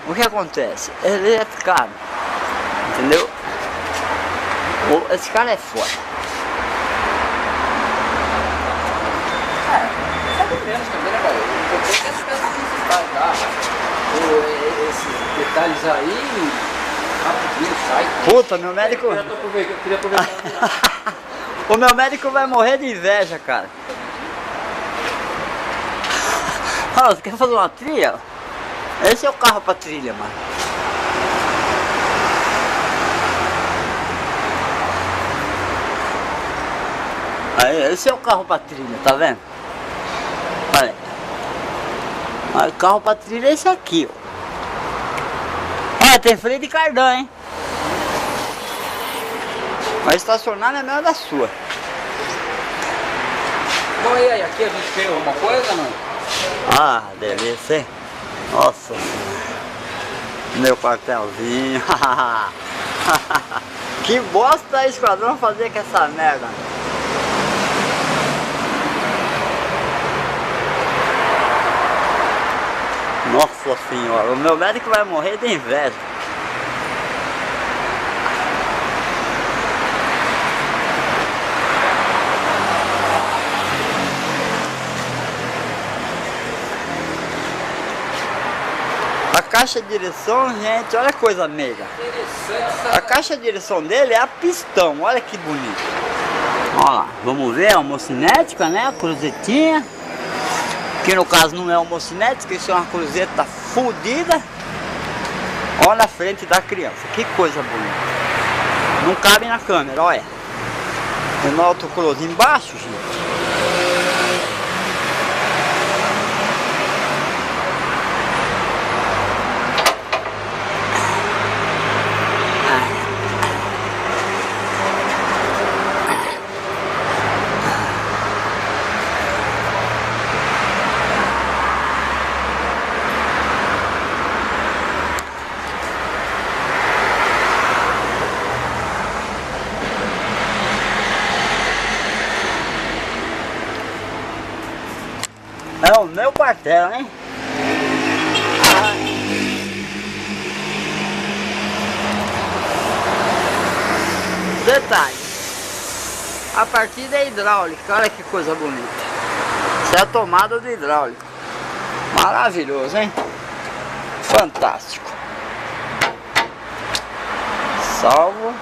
o que acontece? Ele é caro, entendeu? Esse cara é foda. Sabe menos também, né, pai? Eu comprei essas peças principais já. Esses detalhes aí, rapidinho, sai. Puta, meu médico... Eu queria aproveitar. O meu médico vai morrer de inveja, cara. Ó, você quer fazer uma trilha? Esse é o carro pra trilha, mano. Aí, esse é o carro pra trilha, tá vendo? Olha. Olha, o carro pra trilha é esse aqui, ó. Olha, tem freio de cardan, hein? Vai estacionar na mesma da sua. Bom, e aí, aqui a gente fez alguma coisa, não? Ah, delícia, hein? Nossa senhora. Meu quartelzinho. Que bosta a esquadrão fazer com essa merda. Nossa senhora, o meu médico vai morrer de inveja. A caixa de direção, gente, olha que coisa meiga. A caixa de direção dele é a pistão, olha que bonito. Olha lá, vamos ver, a homocinética, né, a cruzetinha. Que no caso não é homocinética, isso é uma cruzeta fodida. Olha a frente da criança, que coisa bonita. Não cabe na câmera, olha. Tem um autocross embaixo, gente. É o meu quartel, hein? Detalhe, a partida é hidráulica, olha que coisa bonita. Isso é a tomada do hidráulico. Maravilhoso, hein? Fantástico. Salvo.